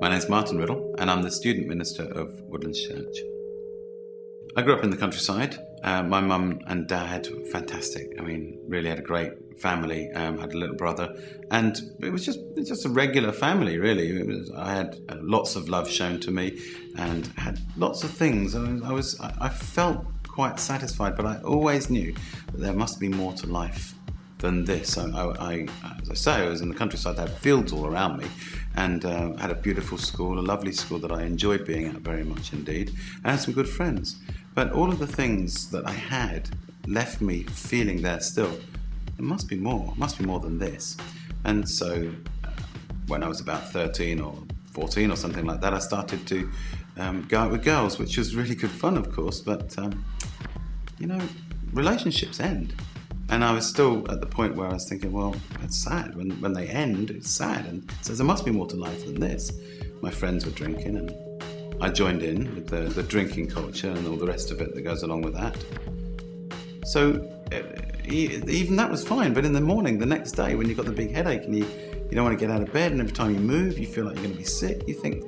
My name's Martin Riddall, and I'm the student minister of Woodlands Church. I grew up in the countryside. My mum and dad were fantastic. I mean, really had a great family. Had a little brother, and it was just a regular family, really. I had lots of love shown to me, and had lots of things. I felt quite satisfied, but I always knew that there must be more to life than this. As I say, I was in the countryside. I had fields all around me, and had a beautiful school, a lovely school that I enjoyed being at very much indeed, and had some good friends. But all of the things that I had left me feeling there still. There must be more than this. And so when I was about 13 or 14 or something like that, I started to go out with girls, which was really good fun, of course, but relationships end. And I was still at the point where I was thinking, well, it's sad. When they end, it's sad. And so there must be more to life than this. My friends were drinking, and I joined in with the drinking culture and all the rest of it that goes along with that. So even that was fine. But in the morning, the next day, when you've got the big headache and you don't want to get out of bed, and every time you move, you feel like you're going to be sick, you think,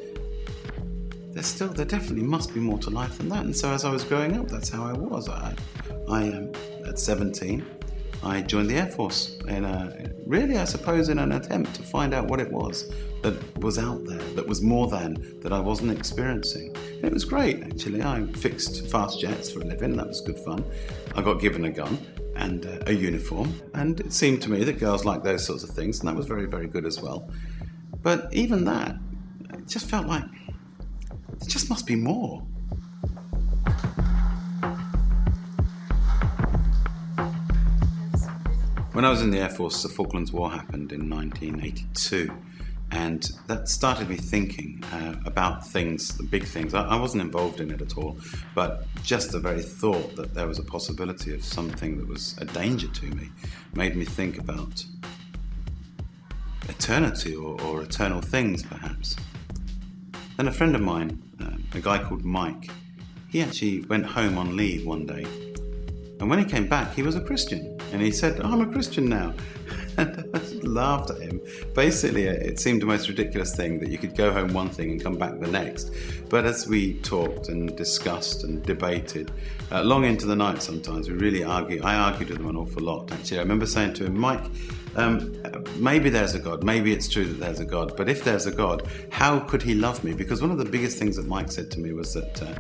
there definitely must be more to life than that. And so as I was growing up, that's how I was. At 17, I joined the Air Force in an attempt to find out what it was that was out there, that was more than, that I wasn't experiencing. And it was great, actually. I fixed fast jets for a living, and that was good fun. I got given a gun and a uniform, and it seemed to me that girls like those sorts of things, and that was very, very good as well. But even that, it just felt like there just must be more. When I was in the Air Force, the Falklands War happened in 1982, and that started me thinking about things, the big things. I wasn't involved in it at all, but just the very thought that there was a possibility of something that was a danger to me made me think about eternity or eternal things, perhaps. Then a friend of mine, a guy called Mike, he actually went home on leave one day, and when he came back, he was a Christian. And he said, I'm a Christian now. And I just laughed at him. Basically, it seemed the most ridiculous thing that you could go home one thing and come back the next. But as we talked and discussed and debated, long into the night sometimes, I argued with him an awful lot, actually. I remember saying to him, Mike, maybe there's a God. Maybe it's true that there's a God. But if there's a God, how could he love me? Because one of the biggest things that Mike said to me was that,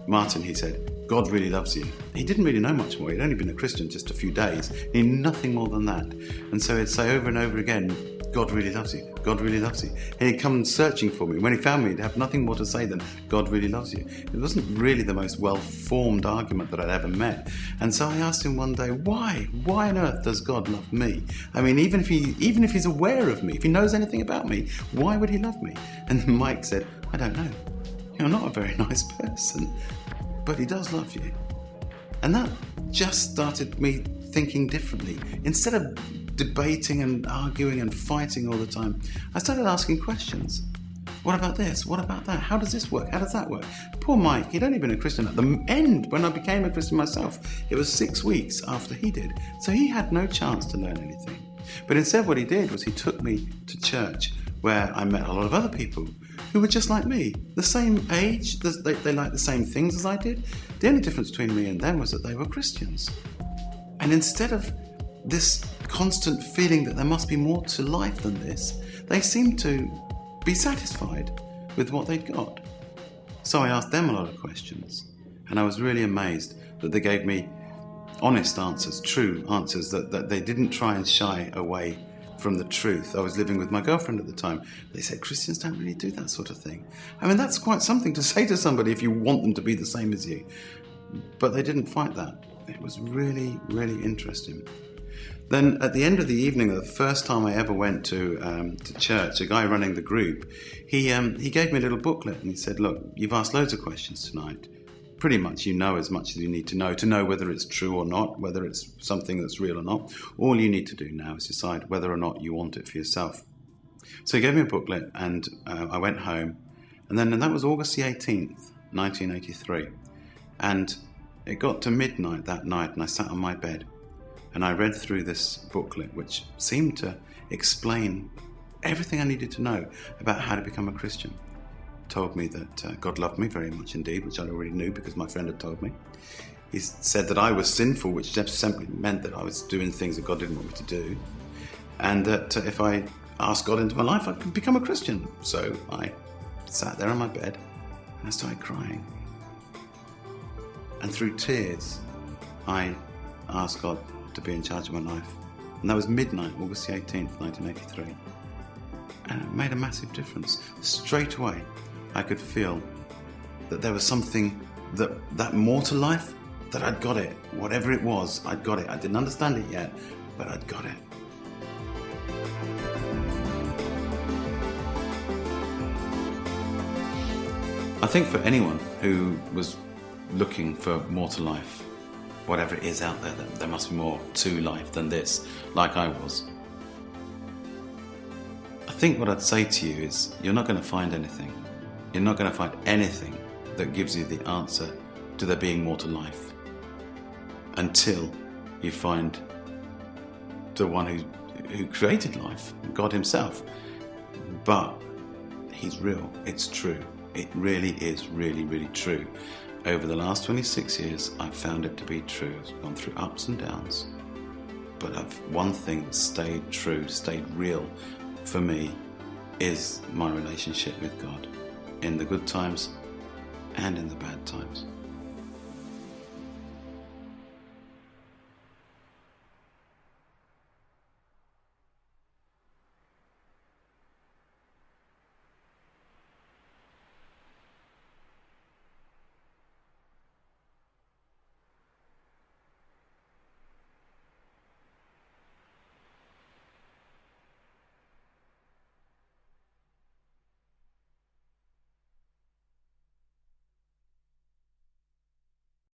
Martin, he said, God really loves you. He didn't really know much more. He'd only been a Christian just a few days. He knew nothing more than that. And so he'd say over and over again, God really loves you. God really loves you. And he'd come searching for me. When he found me, he'd have nothing more to say than, God really loves you. It wasn't really the most well-formed argument that I'd ever met. And so I asked him one day, why? Why on earth does God love me? I mean, even if he's aware of me, if he knows anything about me, why would he love me? And Mike said, I don't know. You're not a very nice person, but he does love you. And that just started me thinking differently. Instead of debating and arguing and fighting all the time, I started asking questions. What about this? What about that? How does this work? How does that work? Poor Mike, he'd only been a Christian at the end when I became a Christian myself. It was 6 weeks after he did. So he had no chance to learn anything. But instead what he did was he took me to church, where I met a lot of other people who were just like me, the same age, they liked the same things as I did. The only difference between me and them was that they were Christians. And instead of this constant feeling that there must be more to life than this, they seemed to be satisfied with what they'd got. So I asked them a lot of questions, and I was really amazed that they gave me honest answers, true answers, that they didn't try and shy away from the truth. I was living with my girlfriend at the time. They said, Christians don't really do that sort of thing. I mean, that's quite something to say to somebody if you want them to be the same as you. But they didn't fight that. It was really, really interesting. Then at the end of the evening, the first time I ever went to church, a guy running the group, he gave me a little booklet, and he said, look, you've asked loads of questions tonight. Pretty much you know as much as you need to know whether it's true or not, whether it's something that's real or not. All you need to do now is decide whether or not you want it for yourself. So he gave me a booklet, and I went home, and that was August the 18th, 1983. And it got to midnight that night, and I sat on my bed, and I read through this booklet, which seemed to explain everything I needed to know about how to become a Christian. told me that God loved me very much indeed, which I already knew because my friend had told me. He said that I was sinful, which just simply meant that I was doing things that God didn't want me to do, and that if I asked God into my life, I could become a Christian. So I sat there on my bed and I started crying. And through tears, I asked God to be in charge of my life. And that was midnight, August the 18th, 1983. And it made a massive difference. Straight away, I could feel that there was something that more to life, that I'd got it. Whatever it was, I'd got it. I didn't understand it yet, but I'd got it. I think for anyone who was looking for more to life, whatever it is out there, there must be more to life than this, like I was. I think what I'd say to you is, you're not going to find anything. You're not going to find anything that gives you the answer to there being more to life until you find the one who created life, God himself. But he's real. It's true. It really is really, really true. Over the last 26 years, I've found it to be true. I've gone through ups and downs. But one thing that stayed true, stayed real for me, is my relationship with God. In the good times and in the bad times.